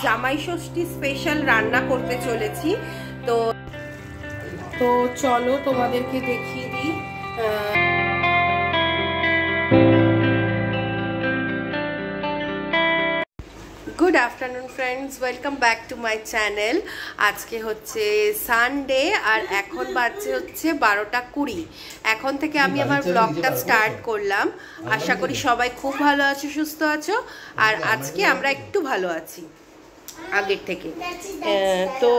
জামাই ষষ্ঠী স্পেশাল রান্না করতে চলেছি। তো তো চলো তোমাদেরকে দেখিয়ে দিই। Good afternoon friends, welcome back to my channel. আজকে হচ্ছে সানডে আর এখন বাজছে হচ্ছে 12:20। এখন থেকে আমি আমার ব্লগটা স্টার্ট করলাম। আশা করি সবাই খুব ভালো আছো, সুস্থ আছো, আর আজকে আমরা একটু ভালো আছি আগের থেকে। তো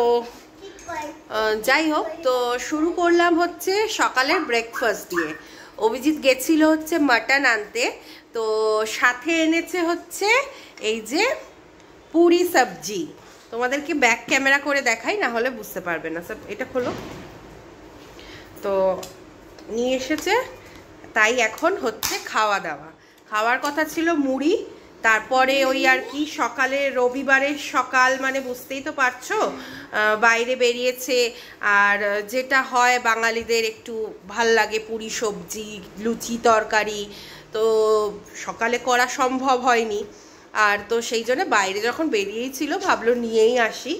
যাই হোক, তো শুরু করলাম হচ্ছে সকালের ব্রেকফাস্ট দিয়ে। অভিজিৎ গেছিল হচ্ছে মাটন আনতে, তো সাথে এনেছে হচ্ছে এই যে পুরি সবজি। তোমাদেরকে ব্যাক ক্যামেরা করে দেখাই, না হলে বুঝতে পারবে না। সব এটা খোলো। তো নিয়ে এসেছে, তাই এখন হচ্ছে খাওয়া দাওয়া। খাওয়ার কথা ছিল মুড়ি, তারপরে ওই আর কি সকালে, রবিবারের সকাল মানে বুঝতেই তো পারছো, বাইরে বেরিয়েছে। আর যেটা হয় বাঙালিদের একটু ভাল লাগে পুরি সবজি, লুচি তরকারি, তো সকালে করা সম্ভব হয়নি। আর তো সেই জন্য বাইরে যখন বেরিয়েই ছিল, ভাবলো নিয়েই আসি।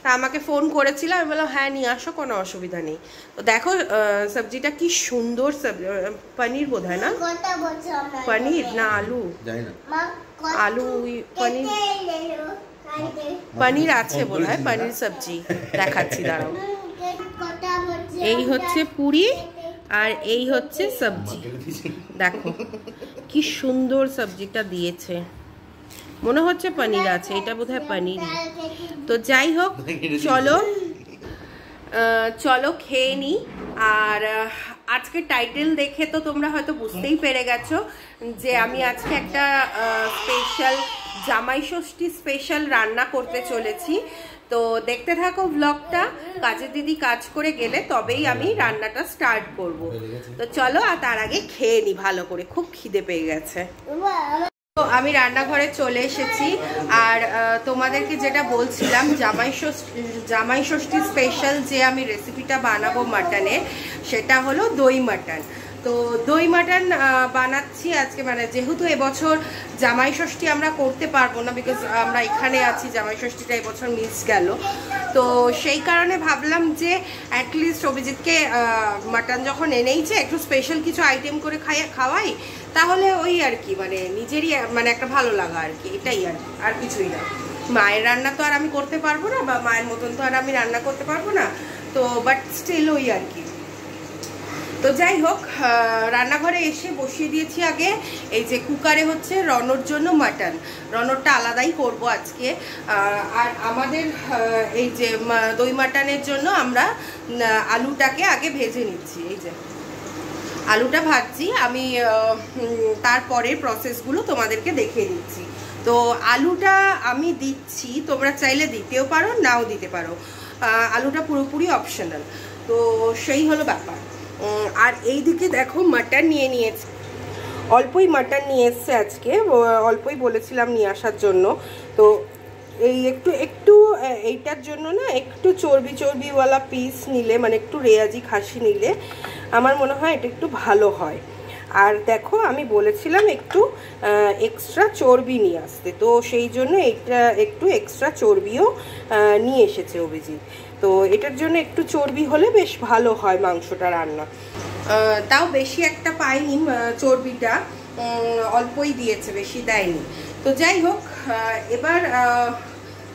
তা আমাকে ফোন করেছিল, আমি বললাম হ্যাঁ নিয়ে আসো, কোনো অসুবিধা নেই। তো দেখো সবজিটা কি সুন্দর। পনির বোধ হয় না, পনির না আলু, আলু পনির, পনির আছে বোধ হয়, পনির সবজি দেখাচ্ছি, দাঁড়াও। এই হচ্ছে পুরি আর এই হচ্ছে সবজি। দেখো কি সুন্দর সবজিটা দিয়েছে, মনে হচ্ছে পনির আছে, এটা বোধহয় পনিরই। তো যাই হোক, চলো চলো খেয়ে নিই। আর আজকে টাইটেল দেখে তো তোমরা হয়তো বুঝতেই পেরে গেছো যে আমি আজকে একটা স্পেশাল জামাই ষষ্ঠী স্পেশাল রান্না করতে চলেছি। তো দেখতে থাকো ব্লগটা। কাজের দিদি কাজ করে গেলে তবেই আমি রান্নাটা স্টার্ট করব। তো চলো, আর তার আগে খেয়ে নিই ভালো করে, খুব খিদে পেয়ে গেছে। তো আমি রান্নাঘরে চলে এসেছি, আর তোমাদেরকে যেটা বলছিলাম, জামাই ষষ্ঠী স্পেশাল যে আমি রেসিপিটা বানাবো মাটনের, সেটা হলো দই মাটন। তো দই মাটন বানাচ্ছি আজকে। মানে যেহেতু এবছর জামাই ষষ্ঠী আমরা করতে পারবো না, বিকজ আমরা এখানে আছি, জামাই ষষ্ঠীটা এবছর মিস গেল। তো সেই কারণে ভাবলাম যে অ্যাটলিস্ট অভিজিৎকে মাটন যখন এনেইছে, একটু স্পেশাল কিছু আইটেম করে খাওয়াই, তাহলে ওই আর কি মানে নিজেরই মানে একটা ভালো লাগা আর কি, এটাই আর কিছুই না। মায়ের রান্না তো আর আমি করতে পারবো না, বা মায়ের মতন তো আর আমি রান্না করতে পারবো না, তো বাট স্টিল ওই আর কি। তো যাই হোক, রান্নাঘরে এসে বসিয়ে দিয়েছি আগে এই যে কুকারে হচ্ছে রনর জন্য মাটন। রনরটা আলাদাই করব আজকে। আর আমাদের এই যে দই মাটনের জন্য আমরা আলুটাকে আগে ভেজে নিচ্ছি। এই যে আলুটা ভাজছি আমি, তারপরের প্রসেসগুলো তোমাদেরকে দেখিয়ে দিচ্ছি। তো আলুটা আমি দিচ্ছি, তোমরা চাইলে দিতেও পারো, নাও দিতে পারো। আলুটা পুরোপুরি অপশনাল। তো সেই হলো ব্যাপার। আর এই দিকে দেখো মাটন নিয়ে নিয়েছি, অল্পই মাটন নিয়ে এসছে আজকে, অল্পই বলেছিলাম নিয়ে আসার জন্য। তো এই একটু এইটার জন্য না, একটু চর্বিওয়ালা পিস নিলে, মানে একটু রেয়াজি খাসি নিলে আমার মনে হয় এটা একটু ভালো হয়। আর দেখো আমি বলেছিলাম একটু এক্সট্রা চর্বি নিয়ে আসতে, তো সেই জন্য এটা একটু এক্সট্রা চর্বিও নিয়ে এসেছে অভিজিৎ। তো এটার জন্য একটু চর্বি হলে বেশ ভালো হয় মাংসটা রান্না। তাও বেশি একটা পাইনি চর্বিটা, অল্পই দিয়েছে, বেশি দেয়নি। তো যাই হোক, এবার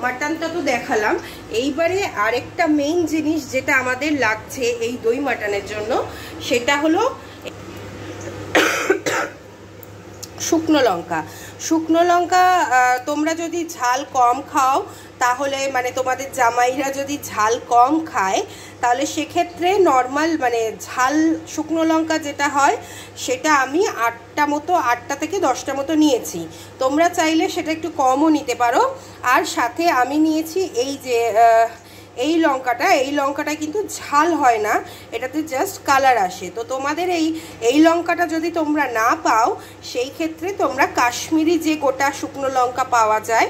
মাটনটা তো দেখালাম। এইবারে আরেকটা মেইন জিনিস যেটা আমাদের লাগছে এই দই মাটনের জন্য, সেটা হলো শুকনো লঙ্কা। শুকনো লঙ্কা তোমরা যদি ঝাল কম খাও, তাহলে মানে তোমাদের জামাইরা যদি ঝাল কম খায়, তাহলে সেক্ষেত্রে নর্মাল মানে ঝাল শুকনো লঙ্কা যেটা হয়, সেটা আমি 8টা থেকে 10টা মতো নিয়েছি। তোমরা চাইলে সেটা একটু কমও নিতে পারো। আর সাথে আমি নিয়েছি এই যে এই লঙ্কাটা কিন্তু ঝাল হয় না, এটাতে জাস্ট কালার আসে। তো তোমাদের এই লঙ্কাটা যদি তোমরা না পাও, সেই ক্ষেত্রে তোমরা কাশ্মীরি যে গোটা শুকনো লঙ্কা পাওয়া যায়,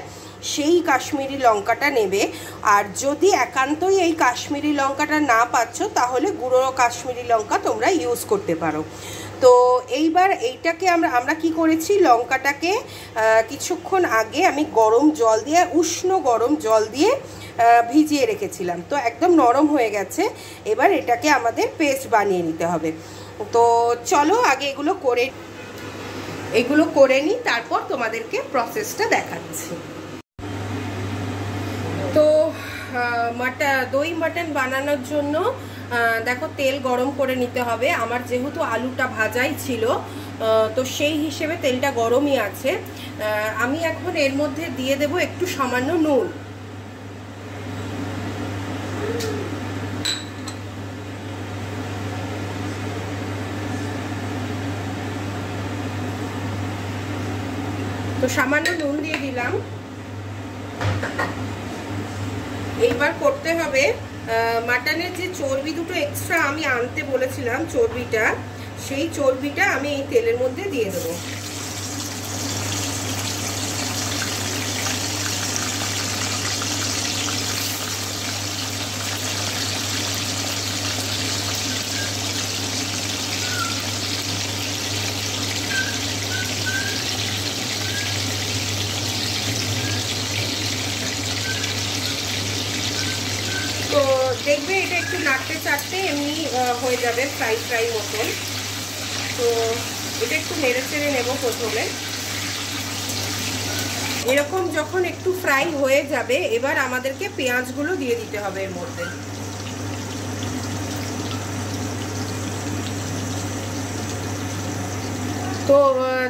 সেই কাশ্মীরি লঙ্কাটা নেবে। আর যদি একান্তই এই কাশ্মীরি লঙ্কাটা না পাচ্ছ, তাহলে গুঁড়ো কাশ্মীরি লঙ্কা তোমরা ইউজ করতে পারো। তো এইবার এইটাকে আমরা কি করেছি, লঙ্কাটাকে কিছুক্ষণ আগে আমি গরম জল দিয়ে, উষ্ণ গরম জল দিয়ে ভিজিয়ে রেখেছিলাম। তো একদম নরম হয়ে গেছে। এবার এটাকে আমাদের পেস্ট বানিয়ে নিতে হবে। তো চলো আগে এগুলো করে নিই, তারপর তোমাদেরকে প্রসেসটা দেখাচ্ছি। তো দই মাটন বানানোর জন্য দেখো তেল গরম করে নিতে হবে। আমার যেহেতু আলুটা ভাজাই ছিল, তো সেই হিসেবে তেলটা গরমই আছে। আমি এখন এর মধ্যে দিয়ে দেব একটু সামান্য নুন। তো সামান্য নুন দিয়ে দিলাম। এইবার করতে হবে, মাটনের যে চর্বি দুটো এক্সট্রা আমি আনতে বলেছিলাম, চর্বিটা, সেই চর্বিটা আমি এই তেলের মধ্যে দিয়ে দেবো। তো দেখবে এটা একটু নাড়তে চাড়তে এমনি হয়ে যাবে ফ্রাই মতন। তো এটা একটু নেড়ে চেড়ে নেবো প্রথমে। এরকম যখন একটু ফ্রাই হয়ে যাবে, এবার আমাদেরকে পেঁয়াজগুলো দিয়ে দিতে হবে এর মধ্যে। তো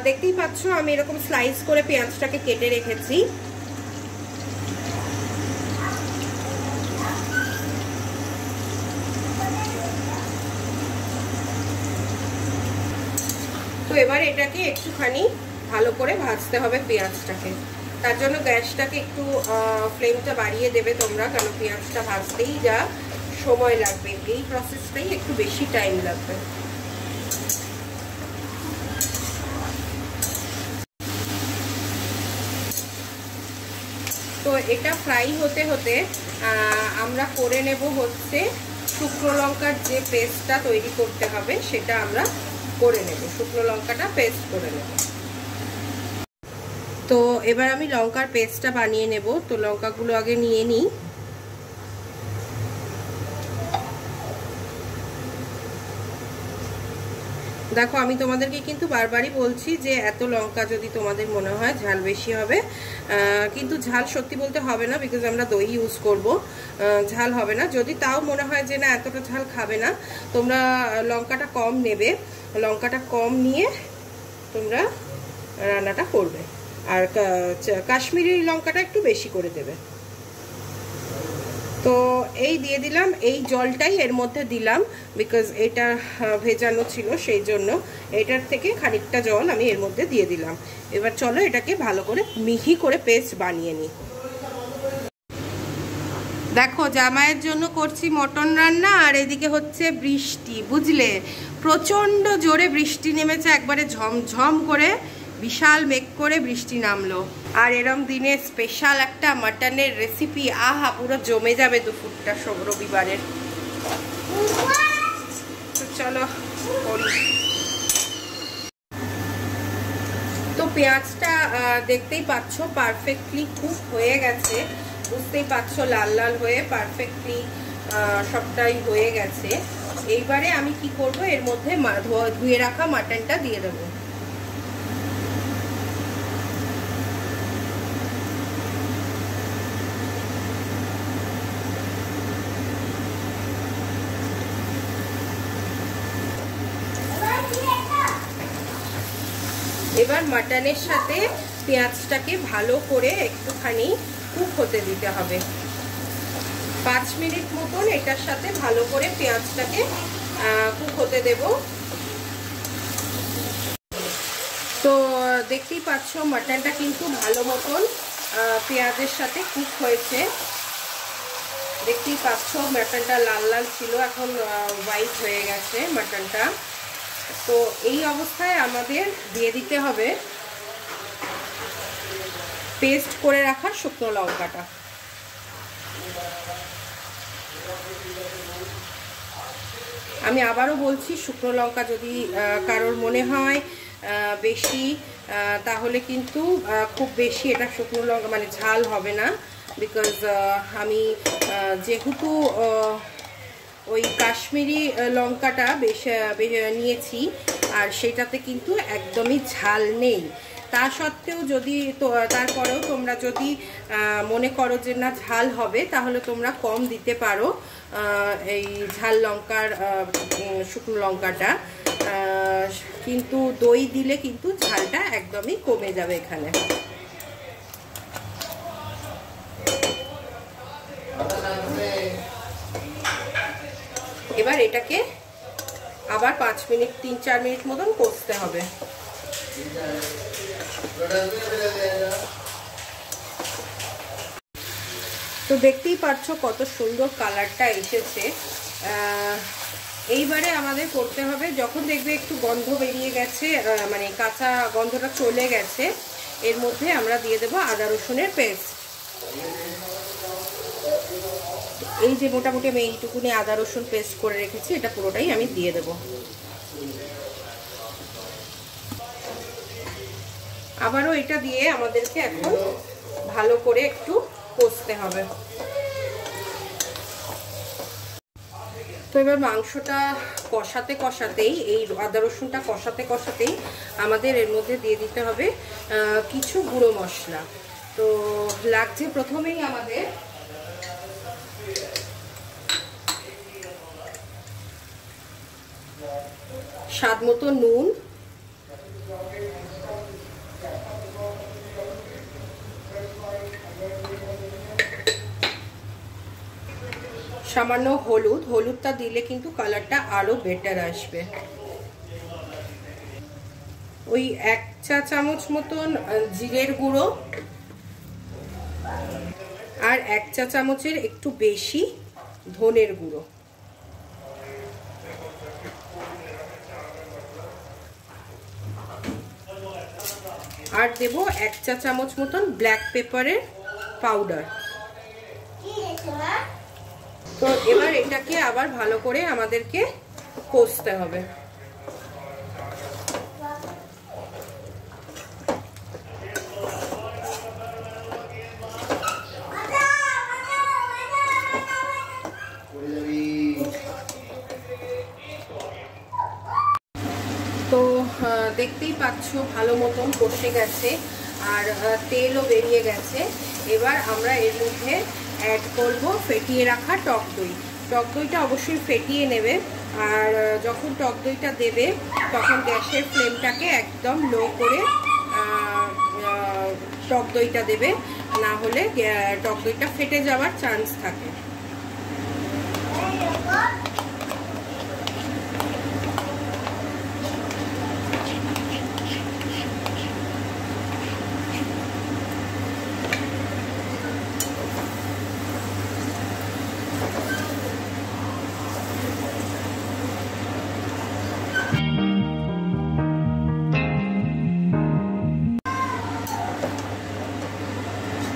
দেখতেই পাচ্ছ আমি এরকম স্লাইস করে পেঁয়াজটাকে কেটে রেখেছি। তো এবার এটাকে একটুখানি ভালো করে ভাজতে হবে পেঁয়াজটাকে। তার জন্য গ্যাসটাকে একটু ফ্লেমটা বাড়িয়ে দেবে তোমরা, কারণ পেঁয়াজটা ভাজতেই যা সময় লাগবে, এই প্রসেসটাই একটু বেশি টাইম লাগবে। তো এটা ফ্রাই হতে হতে আমরা করে নেব হচ্ছে শুকনো লঙ্কার যে পেস্টটা তৈরি করতে হবে, সেটা আমরা করে নেব। শুকনো লঙ্কাটা পেস্ট করে নেব। তো এবার আমি লঙ্কার পেস্টটা বানিয়ে নেব। তো লঙ্কাগুলো আগে নিয়ে নিই। দেখো আমি তোমাদেরকে কিন্তু বারবারই বলছি যে এত লঙ্কা যদি তোমাদের মনে হয় ঝাল বেশি হবে, কিন্তু ঝাল সত্যি বলতে হবে না, বিকজ আমরা দই ইউজ করব, ঝাল হবে না। যদি তাও মনে হয় যে না এতটা ঝাল খাবে না, তোমরা লঙ্কাটা কম নেবে, লঙ্কাটা কম নিয়ে তোমরা রান্নাটা করবে। আর কাশ্মীরি লঙ্কাটা একটু বেশি করে দেবে। তো এই দিয়ে দিলাম, এই জলটাই এর মধ্যে দিলাম, বিকজ এটা ভেজানো ছিল, সেই জন্য এটার থেকে খানিকটা জল আমি এর মধ্যে দিয়ে দিলাম। এবার চলো এটাকে ভালো করে মিহি করে পেস্ট বানিয়ে নিই। দেখো জামাইয়ের জন্য করছি মটন রান্না, আর এদিকে হচ্ছে বৃষ্টি, বুঝলে, প্রচণ্ড জোরে বৃষ্টি নেমেছে, একবারে ঝমঝম করে বিশাল মেঘ করে বৃষ্টি নামলো। আর এরম দিনে স্পেশাল একটা মাটনের রেসিপি, আহা পুরো জমে যাবে দুপুরটা রবিবারের। তো চলো করি। তো পেঁয়াজটা দেখতেই পাচ্ছ পারফেক্টলি কুক হয়ে গেছে, বুঝতেই পারছো লাল লাল হয়ে পারফেক্টলি সবটাই হয়ে গেছে। এইবারে আমি কি করব, এর মধ্যে ধুয়ে রাখা মাটনটা দিয়ে দেবো। এবার মাটনের সাথে পেঁয়াজটাকে ভালো করে একটুখানি কুক হতে দিতে হবে। 5 মিনিট মতন এটার সাথে ভালো করে পেঁয়াজটাকে কুক হতে দেব। তো দেখতেই পাচ্ছ মাটনটা কিন্তু ভালো মতন পেঁয়াজের সাথে কুক হয়েছে। দেখতেই পাচ্ছ মাটনটা লাল লাল ছিল, এখন হোয়াইট হয়ে গেছে মাটনটা। তো এই অবস্থায় আমাদের দিয়ে দিতে হবে পেস্ট করে রাখা শুকনো লঙ্কাটা। আমি আবারও বলছি, শুকনো লঙ্কা যদি কারোর মনে হয় বেশি, তাহলে কিন্তু খুব বেশি এটা শুকনো লঙ্কা মানে ঝাল হবে না। বিকজ আমি যেহেতু ওই কাশ্মীরি লঙ্কাটা বেশি নিয়েছি, আর সেটাতে কিন্তু একদমই ঝাল নেই। তা সত্ত্বেও যদি তারপরেও তোমরা যদি মনে করো যে না ঝাল হবে, তাহলে তোমরা কম দিতে পারো এই ঝাল লঙ্কার শুকনো লঙ্কাটা। কিন্তু দই দিলে কিন্তু ঝালটা একদমই কমে যাবে এখানে। এবার এটাকে আবার 5 মিনিট 3-4 মিনিট মতন কষতে হবে। তো দেখতেই পাচ্ছ কত সুন্দর কালারটা এসেছে। এইবারে আমাদের করতে হবে, যখন দেখবে একটু গন্ধ বেরিয়ে গেছে, মানে কাঁচা গন্ধটা চলে গেছে, এর মধ্যে আমরা দিয়ে দেবো আদা রসুনের পেস্ট। এই যে মোটামুটি আমি এইটুকুনি আদা রসুন পেস্ট করে রেখেছি, এটা পুরোটাই আমি দিয়ে দেব। আবারও এটা দিয়ে আমাদেরকে এখন ভালো করে একটু কষতে হবে। তো এবার মাংসটা কষাতে কষাতেই, এই আদা রসুনটা কষাতে কষাতেই আমাদের এর মধ্যে দিয়ে দিতে হবে কিছু গুঁড়ো মশলা। তো লাগছে প্রথমেই আমাদের স্বাদ মতো নুন, সামান্য হলুদ। হলুদটা দিলে কিন্তু কালারটা আরো বেটার আসবে। ওই 1 চা চামচ মতন জিরের গুঁড়ো, আর 1 চা চামচের একটু বেশি ধনের গুঁড়ো। আর দেব 1 চা চামচ মতন ব্ল্যাক পেপারের পাউডার। তো এবার এটাকে আবার ভালো করে আমাদেরকে কষতে হবে। তো দেখতেই পাচ্ছ ভালো মতন কষে গেছে, আর তেলও বেরিয়ে গেছে। এবার আমরা এর মধ্যে অ্যাড করব ফেটিয়ে রাখা টক দই। টক দইটা অবশ্যই ফেটিয়ে নেবে, আর যখন টক দইটা দেবে তখন গ্যাসের ফ্লেমটাকে একদম লো করে টক দইটা দেবে, না হলে টক দইটা ফেটে যাওয়ার চান্স থাকে।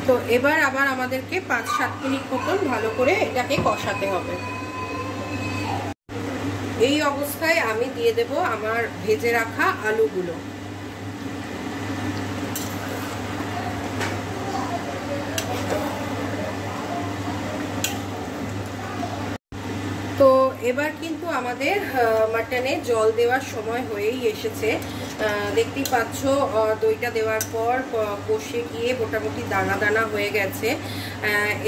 তো এবার আবার আমাদেরকে 5-7 মিনিট মতন ভালো করে এটাকে কষাতে হবে। এই অবস্থায় আমি দিয়ে দেব আমার ভেজে রাখা আলুগুলো। তো এবার কিন্তু আমাদের মাটনে জল দেওয়ার সময় হয়েই এসেছে। দেখতেই পাচ্ছ দইটা দেওয়ার পর কষে গিয়ে মোটামুটি দানা দানা হয়ে গেছে।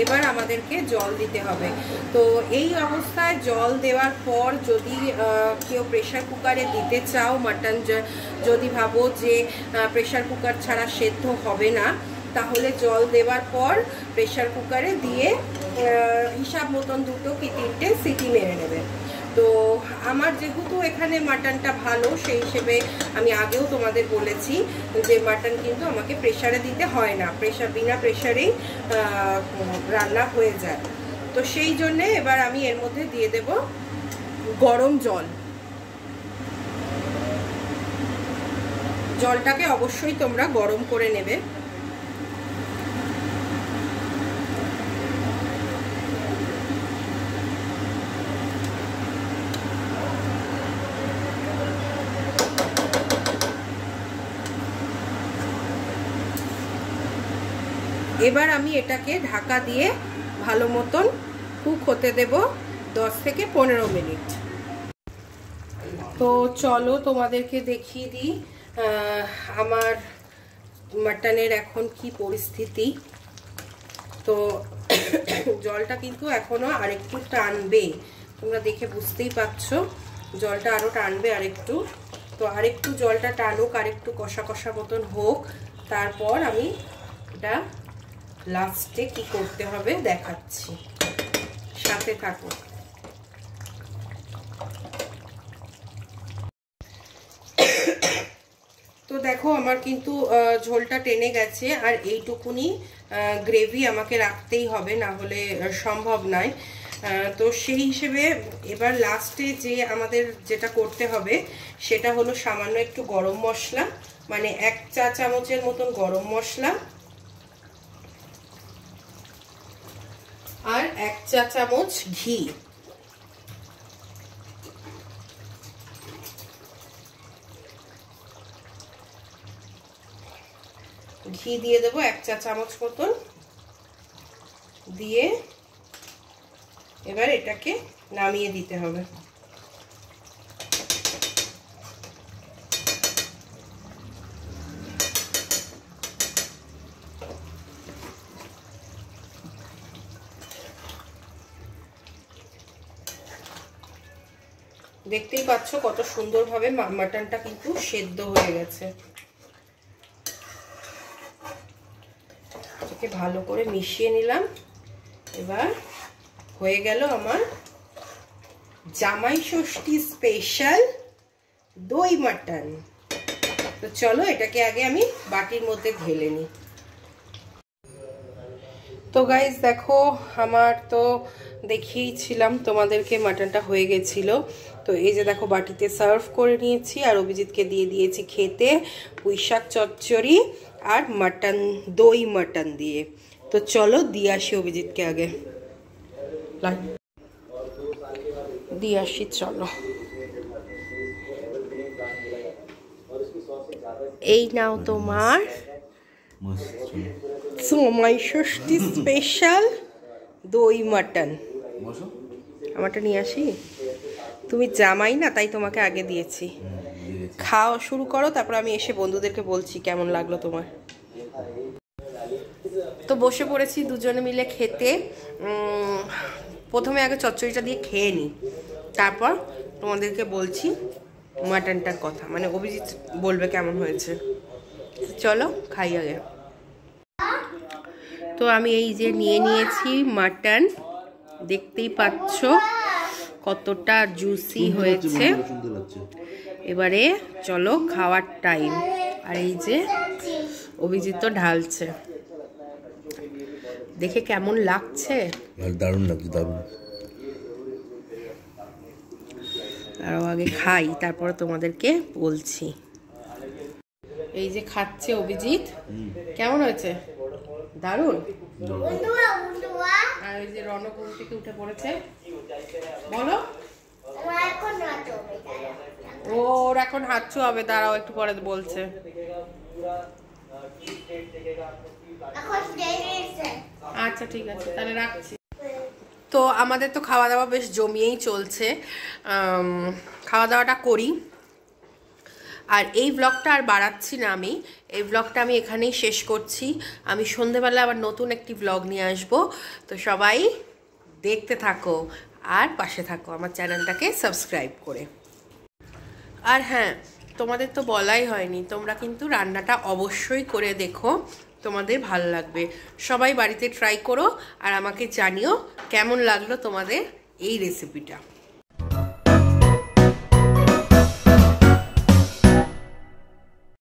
এবার আমাদেরকে জল দিতে হবে। তো এই অবস্থায় জল দেওয়ার পর যদি কেউ প্রেসার কুকারে দিতে চাও মাটন, যদি ভাবো যে প্রেসার কুকার ছাড়া সেদ্ধ হবে না, তাহলে জল দেওয়ার পর প্রেসার কুকারে দিয়ে হিসাব মতন 2 কি 3টে সিটি মেরে নেবে। তো আমার যেহেতু এখানে মাটনটা ভালো, সেই হিসেবে আমি আগেও তোমাদের বলেছি যে মাটন কিন্তু আমাকে প্রেসারে দিতে হয় না, বিনা প্রেসারেই রান্না হয়ে যায়। তো সেই জন্যে এবার আমি এর মধ্যে দিয়ে দেব গরম জল। জলটাকে অবশ্যই তোমরা গরম করে নেবে। এবার আমি এটাকে ঢাকা দিয়ে ভালো মতন কুক হতে দেব 10 থেকে 15 মিনিট। তো চলো তোমাদেরকে দেখিয়ে দিই আমার মাটনের এখন কি পরিস্থিতি। তো জলটা কিন্তু এখনো আরেকটু টানবে, তোমরা দেখে বুঝতেই পারছো জলটা আরো টানবে আরেকটু। তো আরেকটু জলটা টানুক, আরেকটু কষা কষা মতন হোক, তারপর আমি এটা লাস্টে কি করতে হবে দেখাচ্ছি, সাথে থাকো। তো দেখো আমার কিন্তু ঝোলটা টেনে গেছে, আর এইটুকুনি গ্রেভি আমাকে রাখতেই হবে, না হলে সম্ভব নয়। তো সেই হিসেবে এবার লাস্টে যে আমাদের যেটা করতে হবে সেটা হলো সামান্য একটু গরম মশলা, মানে 1 চা চামচের মতন গরম মশলা, আর 1 চা চামচ ঘি। ঘি দিয়ে দেবো 1 চা চামচ মতন, দিয়ে এবার এটাকে নামিয়ে দিতে হবে। দেখতেই পাচ্ছ কত সুন্দরভাবে মাটনটা কিন্তু সেদ্ধ হয়ে গেছে। এটাকে ভালো করে মিশিয়ে নিলাম। এবার হয়ে গেল আমার জামাই ষষ্ঠী স্পেশাল দই মাটন। তো চলো এটাকে আগে আমি বাটির মধ্যে ঢেলে নিই। তো গাইস দেখো আমার তো দেখিয়েছিলাম তোমাদেরকে মাটনটা হয়ে গেছিল। তো এই যে দেখো বাটিতে সার্ভ করে নিয়েছি, আর অভিজিৎকে দিয়ে দিয়েছি খেতে পুঁইশাক চচ্চড়ি আর মাটন, দই মাটন দিয়ে। তো চলো দিয়ে আসি অভিজিৎকে, আগে দিয়ে আসি চলো। এই নাও তোমার জামাই ষষ্ঠী স্পেশাল দই মাটন। আমারটা নিয়ে আসি, তুমি জামাই না তাই তোমাকে আগে দিয়েছি। খাওয়া শুরু করো, তারপর আমি এসে বন্ধুদেরকে বলছি কেমন লাগলো তোমার। তো বসে পড়েছি দুজনে মিলে খেতে। প্রথমে আগে চচ্চড়িটা দিয়ে খেয়ে নিই, তারপর তোমাদেরকে বলছি মাটনটার কথা, মানে অভিজিৎ বলবে কেমন হয়েছে। চলো খাই আগে। তো আমি এই যে নিয়ে নিয়েছি মাটন, দেখতেই পাচ্ছ কতটা জুসি হয়েছে। এবারে চলো খাওয়ার টাইম। আর এই যে অভিজিৎ তো ঢালছে, দেখে কেমন লাগছে? দারুণ লাগছে, দারুণ। আরো আগে খাই, তারপর তোমাদেরকে বলছি। এই যে খাচ্ছে অভিজিৎ, কেমন হয়েছে? দারুণ। আর এই যে রণ ঘুম থেকে উঠে পড়েছে, বলো। ওর এখন হাত ছোঁয়াবে, দাঁড়াও একটু পরে বলছে। আচ্ছা ঠিক আছে, তাহলে রাখছি। তো আমাদের তো খাওয়া দাওয়া বেশ জমিয়েই চলছে, খাওয়া দাওয়াটা করি। আর এই ব্লগটা আর বাড়াচ্ছি না, আমি এই ব্লগটা আমি এখানেই শেষ করছি। আমি সন্ধেবেলা আবার নতুন একটি ব্লগ নিয়ে আসব। তো সবাই দেখতে থাকো আর পাশে থাকো আমার চ্যানেলটাকে সাবস্ক্রাইব করে। আর হ্যাঁ, তোমাদের তো বলাই হয়নি, তোমরা কিন্তু রান্নাটা অবশ্যই করে দেখো, তোমাদের ভালো লাগবে। সবাই বাড়িতে ট্রাই করো আর আমাকে জানিও কেমন লাগলো তোমাদের এই রেসিপিটা।